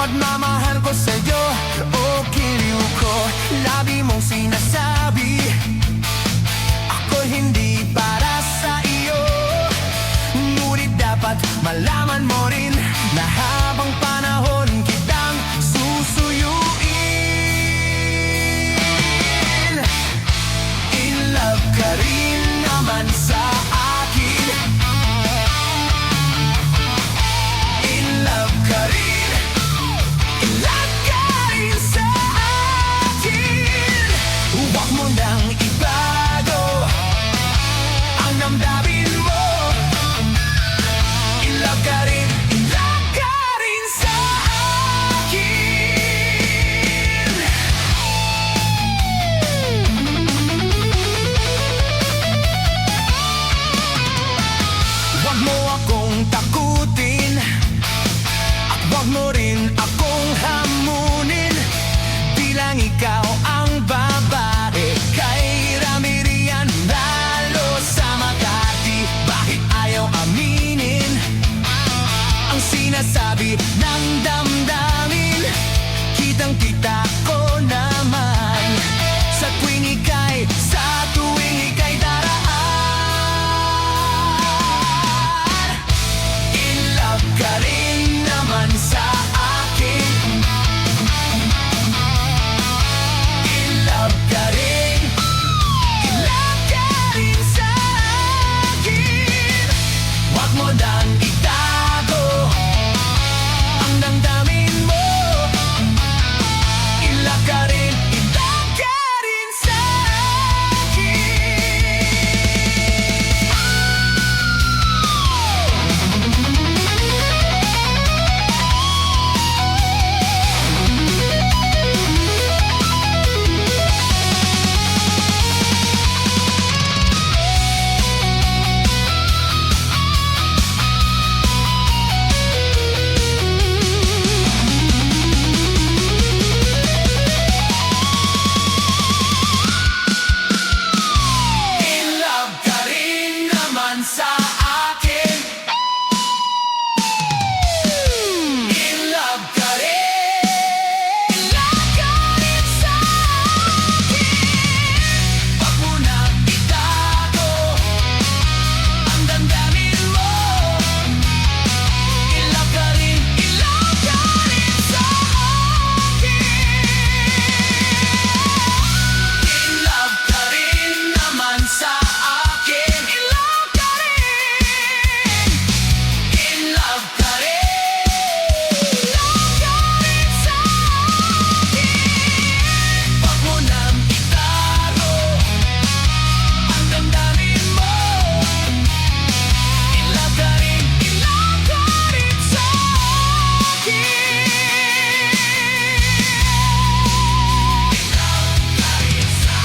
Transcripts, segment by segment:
Pagmamahal ko sa'yo, o kiliw ko, labi mong sinasabi, ako'y hindi para sa iyo. Ngunit dapat malaman mo rin na habang panahon kitang susuyuin. In love ka rin naman sa akin. In love ka rin. In love ka rin sa akin. Huwag mo nang ibago ang damdamin mo. In love ka rin. In love ka rin sa akin. Huwag mo akong takutin at huwag mo rin akong hamunin. Di lang ikaw ang babae kay Ramirian, lalo sa Makati. Bakit ayaw aminin ang sinasabi ng damdamin? Kitang-kita ko naman sa tuwing ika'y daraan. In love ka rin naman sa akin. In love ka rin. In love ka rin sa akin. Huwag mo nang itago ang damdamin mo. In love ka rin. In love ka rin sa akin. In love ka rin naman sa akin. In love ka rin. In love ka rin sa akin. Huwag mo nang itago ang damdamin mo. In love ka rin. In love ka rin sa akin. In love ka rin naman sa akin. In love ka rin. In love ka rin. In love ka rin sa akin. Huwag mo nang itago ang damdamin mo. In love ka rin. In love ka rin sa akin. In love ka rin sa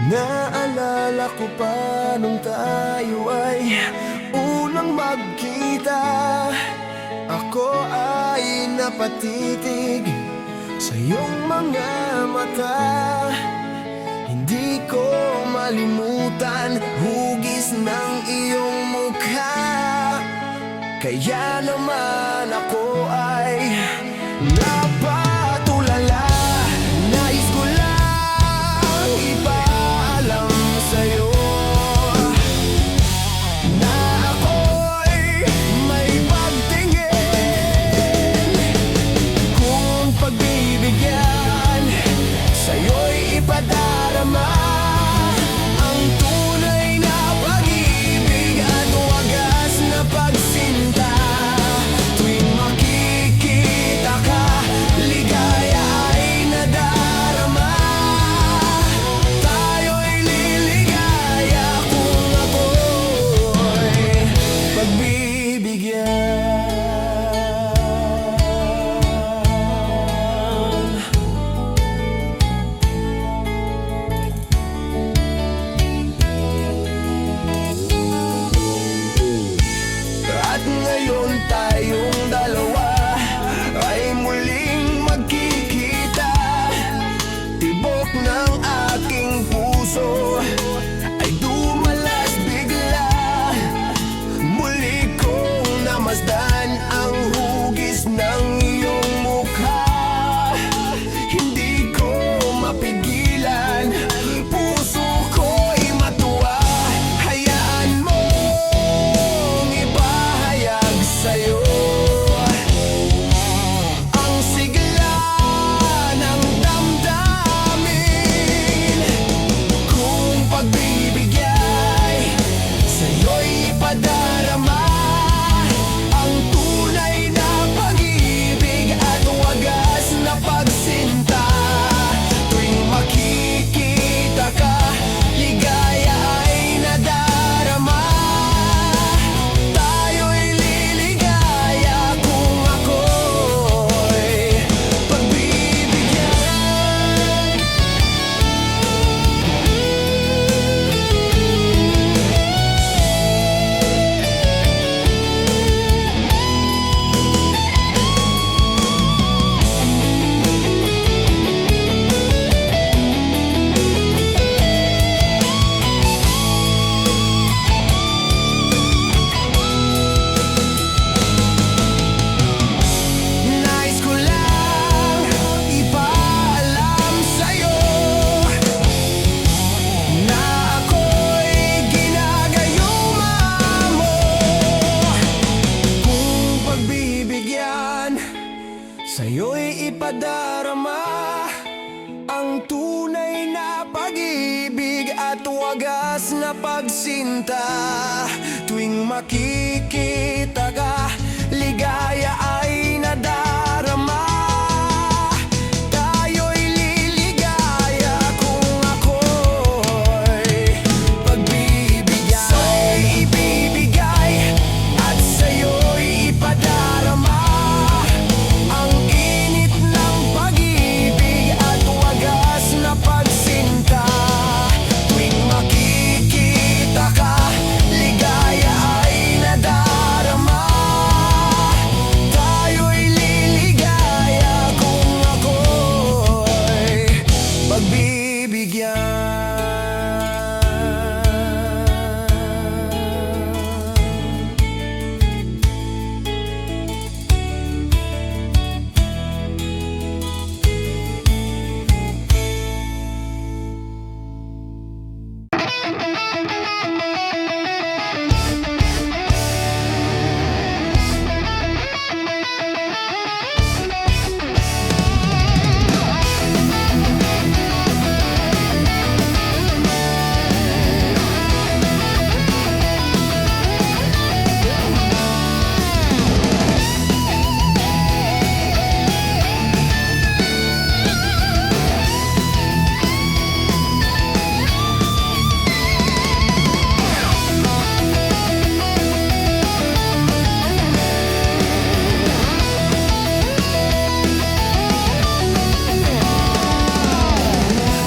Naalala ko pa nung tayo ay unang magkita. Ako ay napatitig sa iyong mga mata. Hindi ko malimutan hugis ng iyong mukha. Kaya naman ako ay napatulala. Nais ko lang ipaalam sa'yo na ako'y may pagtingin. Kung pagbibigyan sa'yo'y ipadarama ang tunay na pag-ibig at wagas na pagsinta. Tuwing makikita Sa'yo'y ipadarama ang tunay na pag-ibig at wagas na pagsinta. Tuwing makikita ka, ligaya ay nadarama. Tayo'y liligaya kung ako'y pagbibigay. Sa'yo'y ibibigay at sa'yo'y ipadarama ang init ng pag-ibig at wagas na pagsinta. Tuwing makikita ka, ligaya ay nadarama. Tayo'y liligaya kung ako'y pagbibigyan.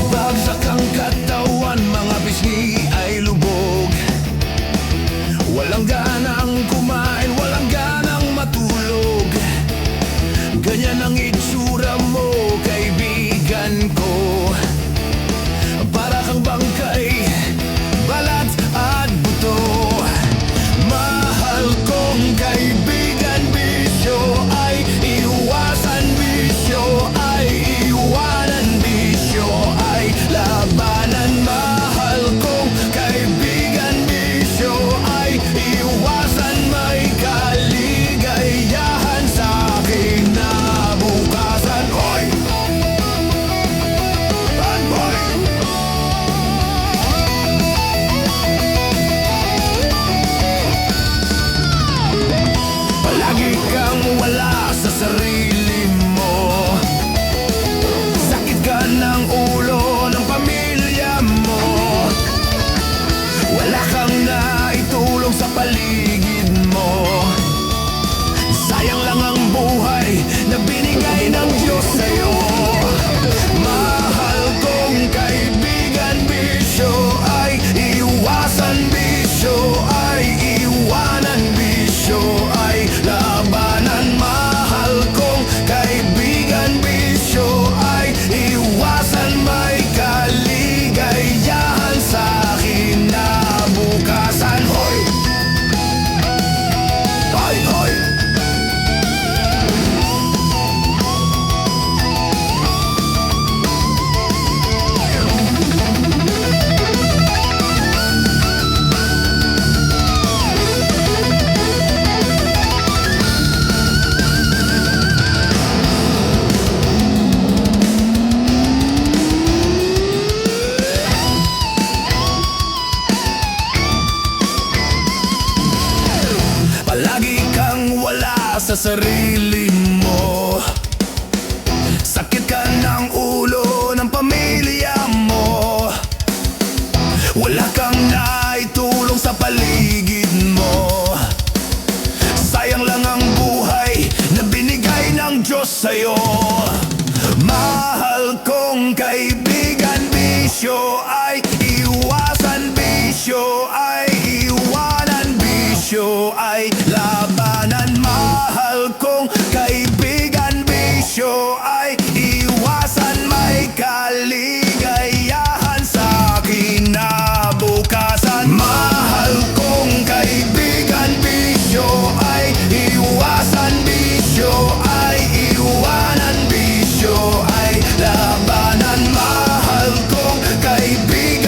Bagsak ang katawan, mga pisngi ay lubog. Walang ganang kumain, walang ganang matulog. Ganyan ang itsura mo, kaibigan ko. Para kang bangkay, balat at buto. Mahal kong kaibigan, bisyo ay iwasan, bisyo ay iwanan, bisyo ay labanan. Mahal kong kaibigan, bisyo ay iwasan, may kaligayahan sa akin na bukasan. Oy! Bad boy! Palagi kang wala sa sarili mo. Sakit ka ng ulo ng pamilya mo. Wala kang naitulong sa paligid mo. Sayang lang ang buhay na binigay ng Diyos sa'yo. Mahal kong kaibigan, bisyo ay iwasan, bisyo ay iwanan, bisyo ay labanan. Mahal kong kaibigan, bisyo ay iwasan, may kaligayahan sa akin na bukasan. Hoy! Hoy! Hoy! Palagi kang wala sa sarili mo. Sakit ka ng ulo ng pamilya mo. Wala kang naitulong sa paligid mo. Sayang lang ang buhay na binigay ng Diyos sa'yo. Mahal kong kaibigan, bisyo ay iwasan, bisyo ay iwanan, bisyo ay labanan. Mahal kong kaibigan, bisyo ay iwasan, may kaligayahan sa akin na bukasan. Mahal kong kaibigan, bisyo ay iwasan, bisyo ay iwanan, bisyo ay labanan. Mahal kong kaibigan,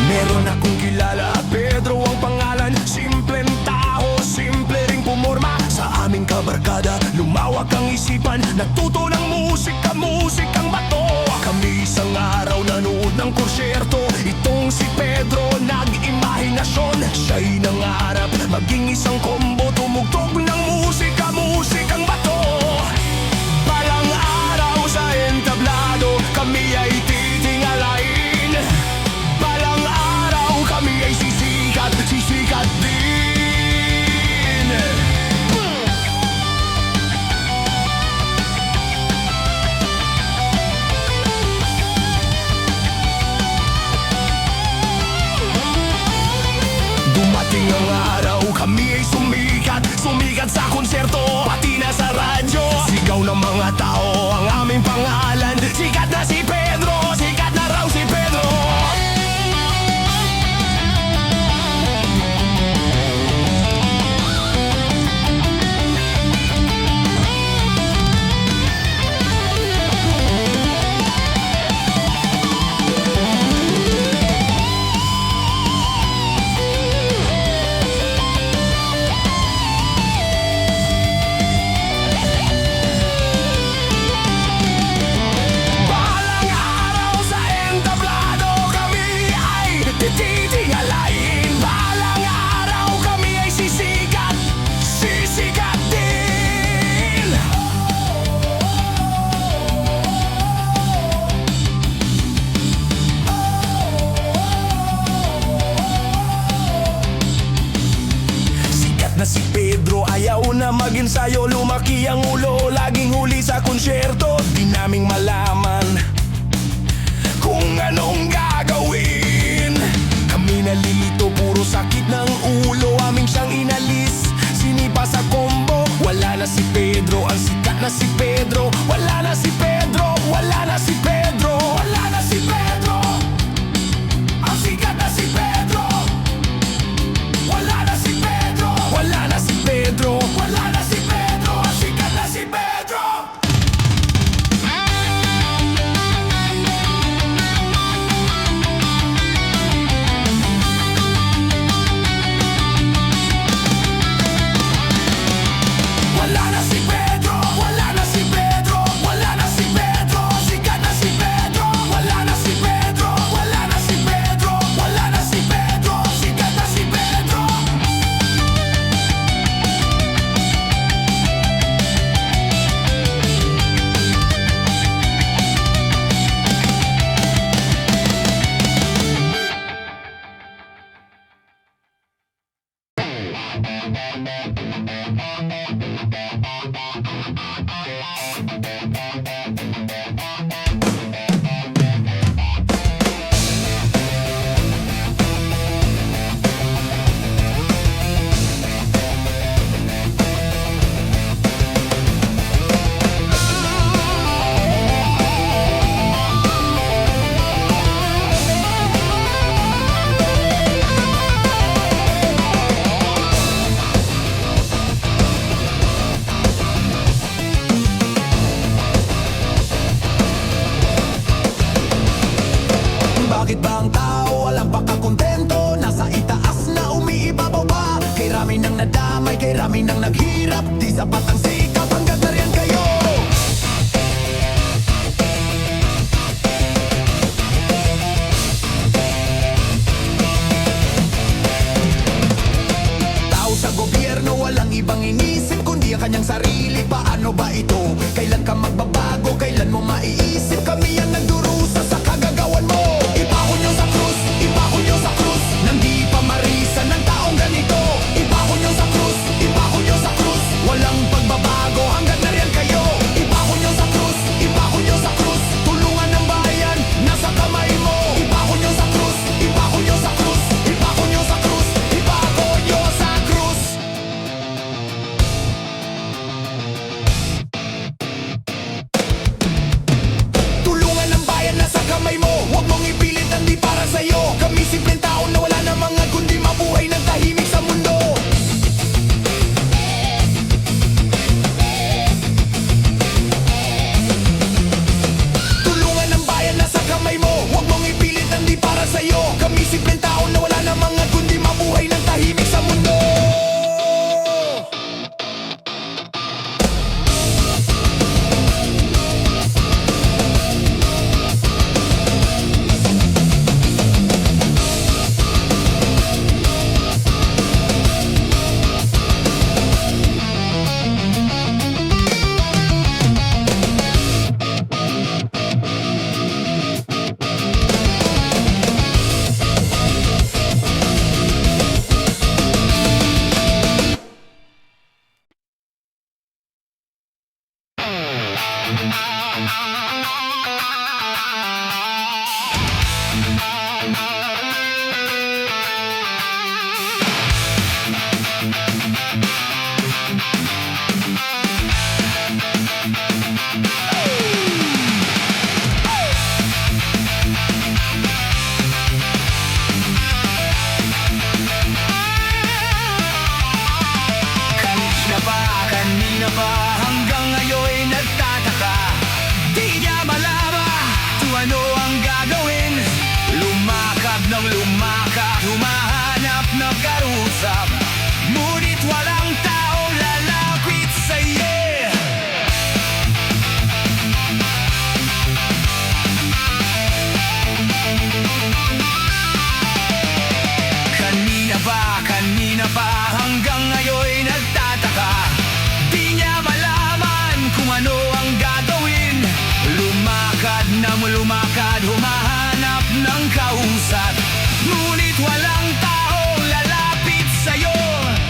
Meron akong kilala at Pedro ang pangalan. Simpleng tao, simple ring pumorma. Sa aming kabarkada, lumawak ang isipan. Natuto ng musika, musikang bato. Kami isang araw nanood ng konsyerto. Itong si Pedro nag-imahinasyon. Siya'y nangarap maging isang kombo. Tumugtog ng musika, musikang bato. Balang araw sa entablado, kami ay titingalain. Balang araw kami ay sisikat, sisikat din. Dumating ang araw, kami ay sumikat, sumikat sa konserto, pati na sa radyo. Sigaw ng mga tao ang aming pangalan. Sikat na si Pedro, sikat na raw si Pedro. Balang araw sa entablado, kami ay titingalain. Balang araw kami ay sisikat, sisikat din. Sikat na si Pedro, ayaw na mag-ensayo. Lumaki ang ulo, laging huli sa konsyerto. Di naming malaman kung anong gagawin. Kami nalilito, puro sakit ng ulo. Aming siyang inalis, sinipa sa combo. Wala na si Pedro, ang sikat na si Pedro. Wala na si Pedro, wala na si Pedro. Wala na si Pedro, ang sikat na si Pedro. Wala na si Pedro, wala na si Pedro. Wala na si Pedro, ang sikat na si Pedro. Wala na si Pedro, wala na si Pedro. Wala na si Pedro, sikat na si Pedro. Wala na si Pedro, wala na si Pedro. Wala na si Pedro, sikat na si Pedro. Bakit ba ang tao walang pagkakontento? Nasa itaas na umiibabaw pa. Kay rami nang nadamay, kay rami nang naghirap. Di sapat ang sikap hanggat nariyan kayo. Tao sa gobyerno walang ibang inisip kundi ang kanyang sarili. Paano ba ito? Kailan ka magbabago? Kailan mo maiisip? Kami ang nagdurusa sa kagagawan mo. Ipako nyo sa krus, ipako nyo sa krus. Nang di pa marisan ng taong ganito. Ipako nyo sa krus, ipako nyo sa krus. Walang pagbabago hanggang nariyan kayo. Ipako nyo sa krus, ipako nyo sa krus. Tulungan ng bayan, nasa kamay mo. Ipako nyo sa krus, ipako nyo sa krus. Ipako nyo sa krus, ipako nyo sa krus. Kanina pa hanggang ngayon'y nagtataka. Di niya malaman kung ano ang gagawin. Lumakad ng lumakad, humahanap ng karusap, ngunit walang taong lalapit sa'yo. Kanina pa hanggang ngayon'y nagtataka. Di niya malaman kung ano ang gagawin. Lumakad ng lumakad, humahanap ng kausap, ngunit walang taong lalapit sa'yo.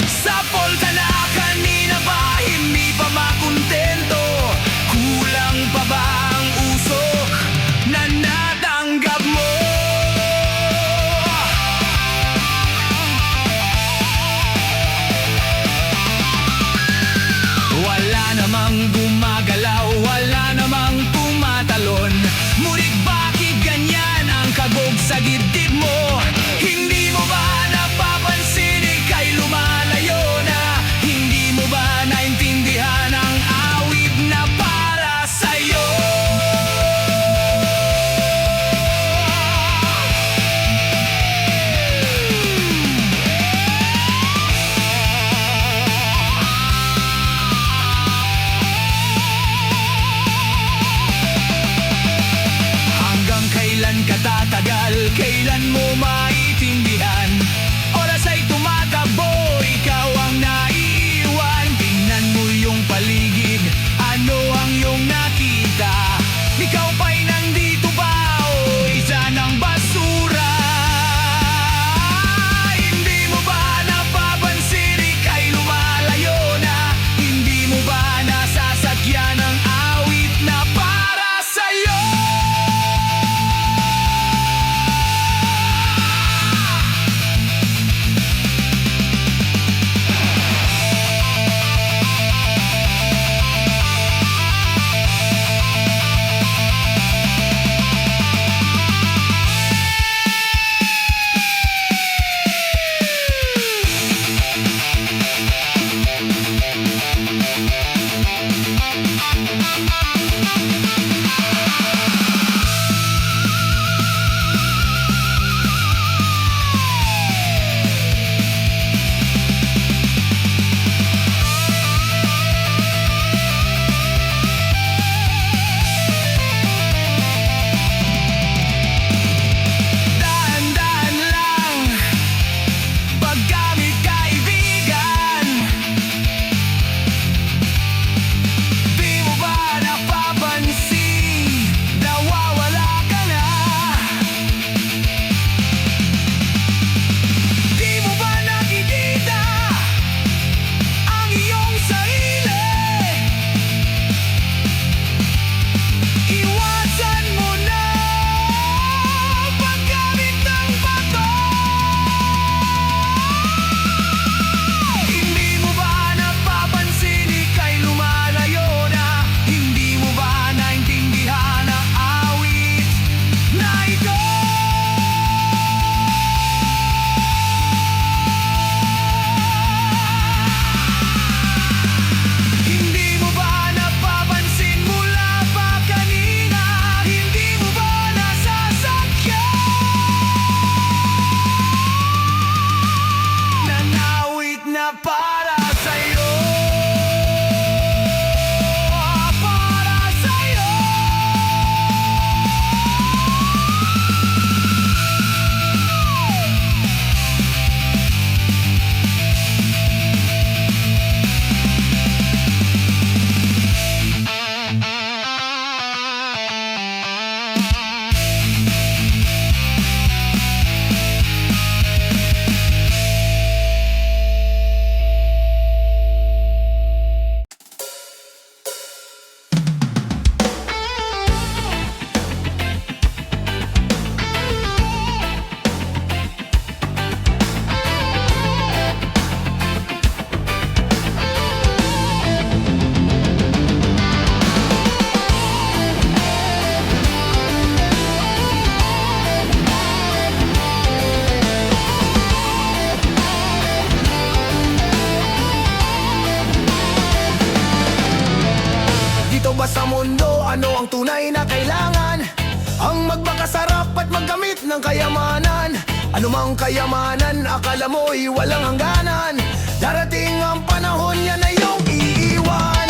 Sapol ka na kanina pa, hindi pa makontento. Kulang pa ba ang usok na natanggap mo? Wala namang gumagalaw, wala namang tumatalon, ngunit bakit ganyan ang kabog sa dibdib mo? Hindi mo ba napapansin ika'y lumalayo na? Hindi mo ba naintindihan ang awit na para sa'yo? Hanggang kailan ka tatagal? Kailan mo maitindihan? Oras ay tumatakbo, ikaw ang naiiwan. Tingnan mo yung paligid, ano ang iyong nakita? Ikaw pa'y nandito ba o isa ng basura? Hindi mo ba napapansin ika'y lumalayo na? Hindi mo ba nasasakyan ang awit na para sa'yo? Daan-daan lang paggamit kaibigan. Di mo ba napapansin ba sa mundo ano ang tunay na kailangan? Ang magmakasarap at magkamit ng kayamanan. Anumang kayamanan, akala mo'y walang hangganan. Darating ang panahon, yan na iyong iiwan.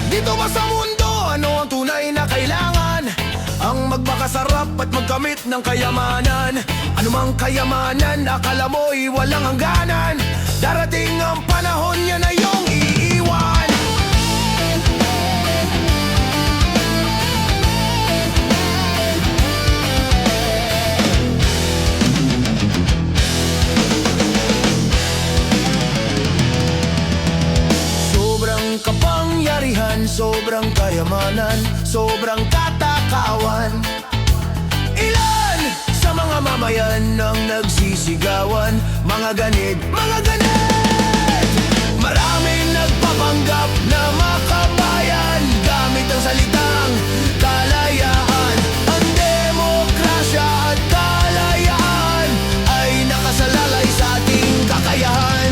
Dito ba sa mundo, ano ang tunay na kailangan? Ang magmakasarap at magkamit ng kayamanan. Anumang kayamanan, akala mo'y walang hangganan. Darating ang panahon, yan na iyong iiwan. Sobrang kapangyarihan, sobrang kayamanan, sobrang katakawan. Ilan sa mga mamayan ang nagsisigawan? Mga ganid, mga ganid. Maraming nagpapanggap na makabayan gamit ang salitang kalayaan. Ang demokrasya at kalayaan ay nakasalalay sa ating kakayahan.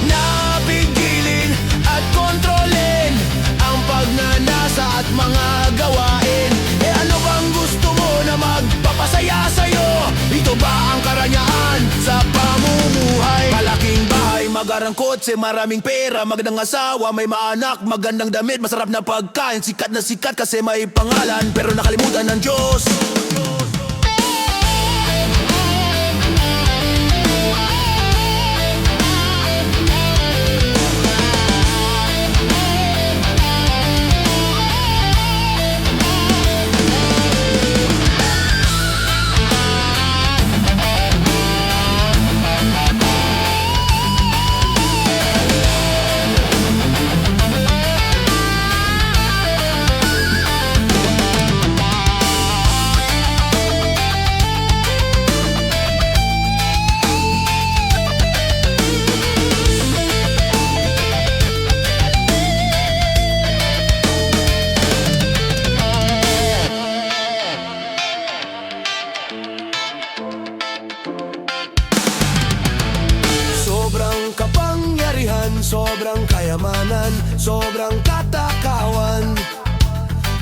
Napigilin at kontrolin ang pagnanasa at mga gawain. E ano bang gusto mo na magpapasaya sa'yo? Ito ba ang karangyaan sa pamumuhay? Malaking bahay, magarang kotse, maraming pera, magandang asawa, may maanak, magandang damit, masarap na pagkain, sikat na sikat kasi may pangalan, pero nakalimutan ng Diyos. Sobrang kapangyarihan, sobrang kayamanan, sobrang katakawan.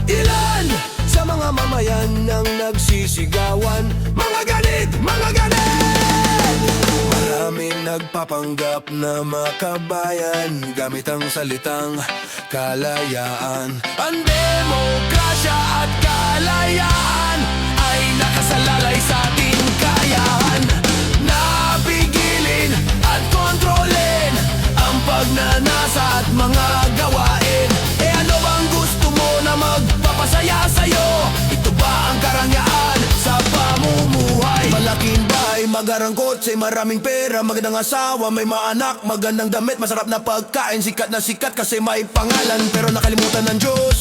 Ilan sa mga mamayan ang nagsisigawan? Mga ganid, mga ganid. Maraming nagpapanggap na makabayan gamit ang salitang kalayaan. Ang demokrasya at kalayaan ay nakasalalay sa ating kayahan. Napigilin at kontrolin ang pagnanasa at mga gawain. E ano bang gusto mo na magpapasaya sa'yo? Ito ba ang karangyaan sa pamumuhay? Malaking bahay, magarang kotse, maraming pera, magandang asawa, may maanak, magandang damit, masarap na pagkain, sikat na sikat kasi may pangalan, pero nakalimutan ng Diyos.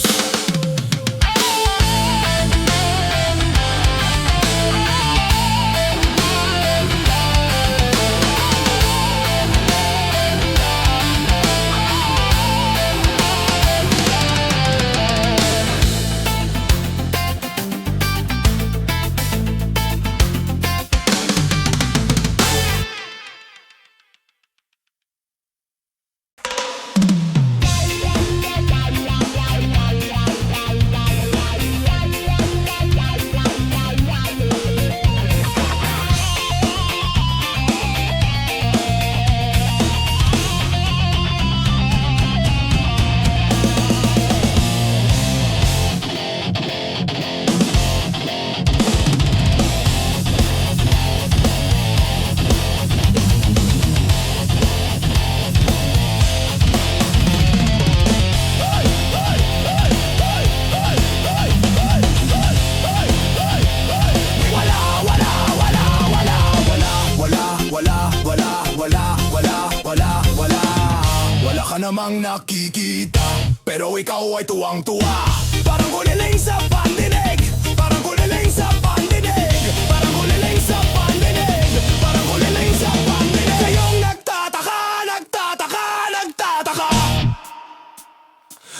Wala namang nakikita, pero ikaw ay tuwang-tuwa. Parang kuliling sa pandinig, parang kuliling sa pandinig, parang kuliling sa pandinig, parang kuliling sa pandinig. Kayong nagtataka, nagtataka, nagtataka.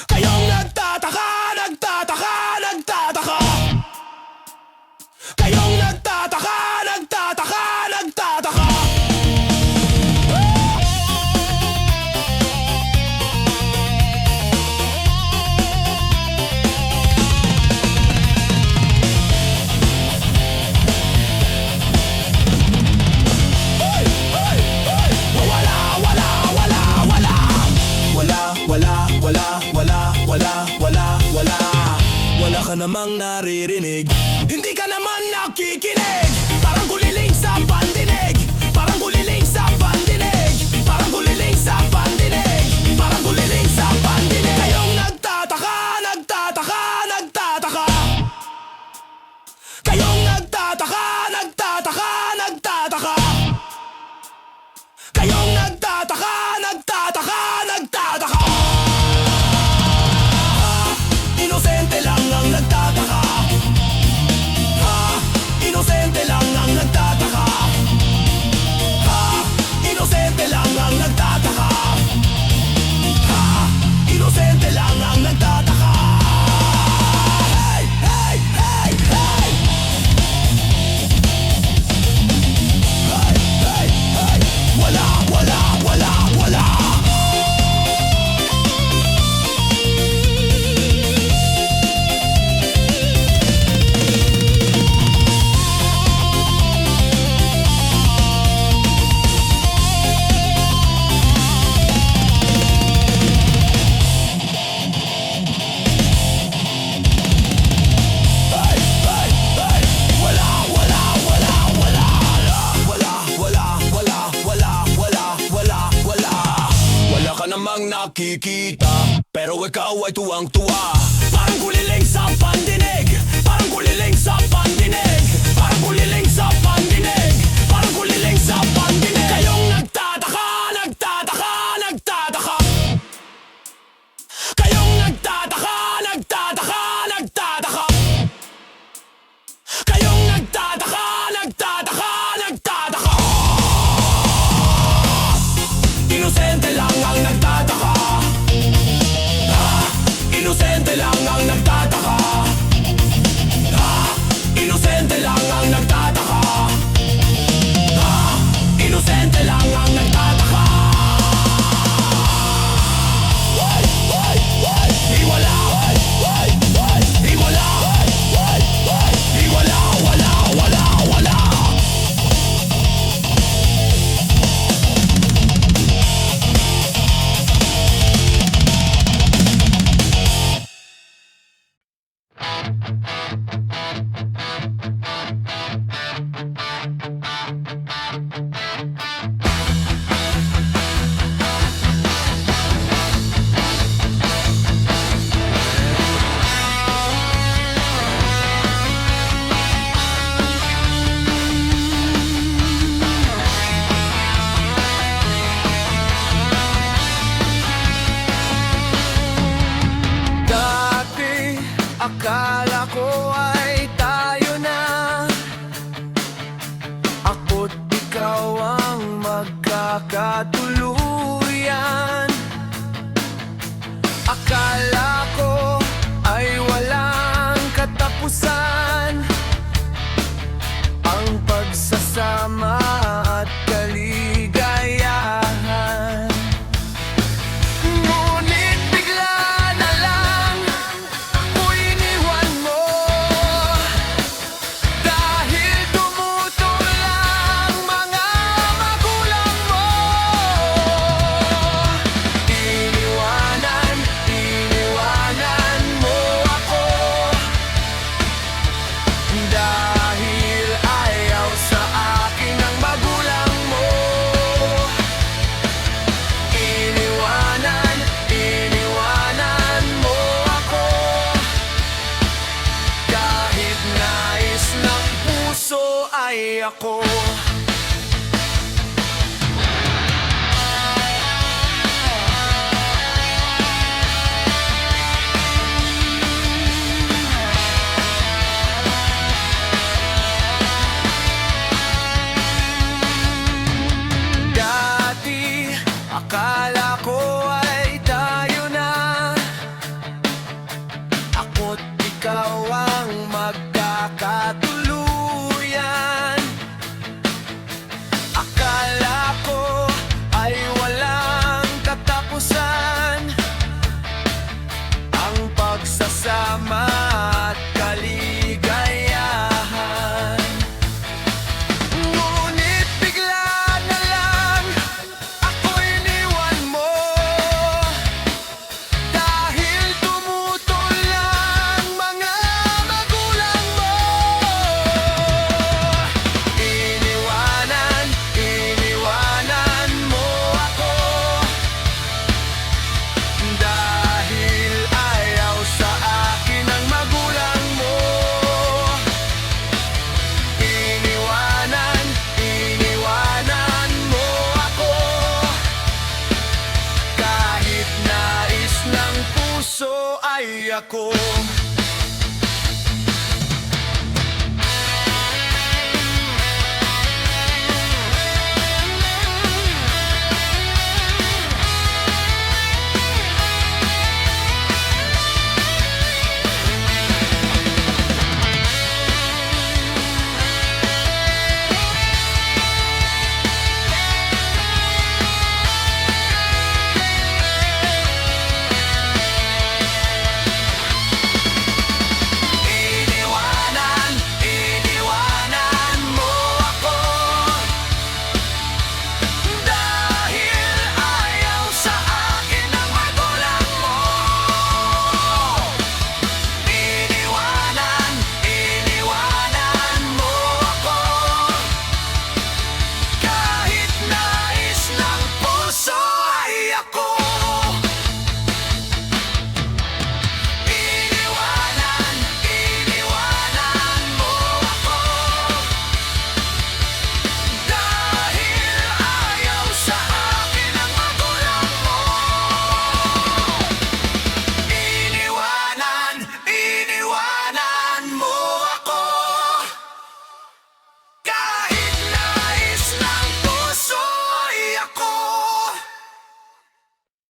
Kayong nagtataka, nagtataka, nagtataka. Kayong nagtataka, nagtataka, nagtataka. namang naririnig. Hindi ka naman nakikinig. Parang guliling sa pandinig. Parang guliling sa pandinig. Parang guliling sa pandinig. Parang guliling sa pandinig. Kayong nagtataka, nagtataka, nagtataka. Kayong nagtataka, nagtataka, nagtataka. Kayong nagtataka, nagtataka, nagtataka. Inosente lang ang nagtataka. Inosente lang ang nagtataka. Inosente lang ang nagtataka. Inosente lang ang nagtataka. Hey, hey, hey, hey. Hey, hey, hey. Wala, wala, wala, wala. Hey, hey, hey. Wala, wala, wala, wala. Wala, wala, wala, wala, wala, wala, wala. Wala ka namang nakikita, pero ikaw ay tuwang-tuwa. Parang guliling sa pandinig. Parang guliling sa pandinig. Parang guliling sa pandinig. Parang guliling sa pandinig. Kayong nagtataka, nagtataka, nagtataka. Kayong nagtataka, nagtataka, nagtataka. Kayong nagtataka, nagtataka, nagtataka. Inosente lang ang nagtataka. Inosente lang ang nagtataka. Inosente lang ang nagtataka. Inosente lang ang nagtataka. Why, why, why? Di wala, why, why, why? Di wala, why, why, why? Di wala, wala, wala, wala. Dati, akala ko ay tayo na. Ako't ikaw ang magkakatuluyan. Akala ko ay walang katapusan ang pagsasama at kaligayahan. Ngunit bigla na lang ako'y iniwan mo. Dahil tumutol lang mga magulang mo. Iniwanan, iniwanan mo ako. Dahil ayaw sa akin ang magulang ako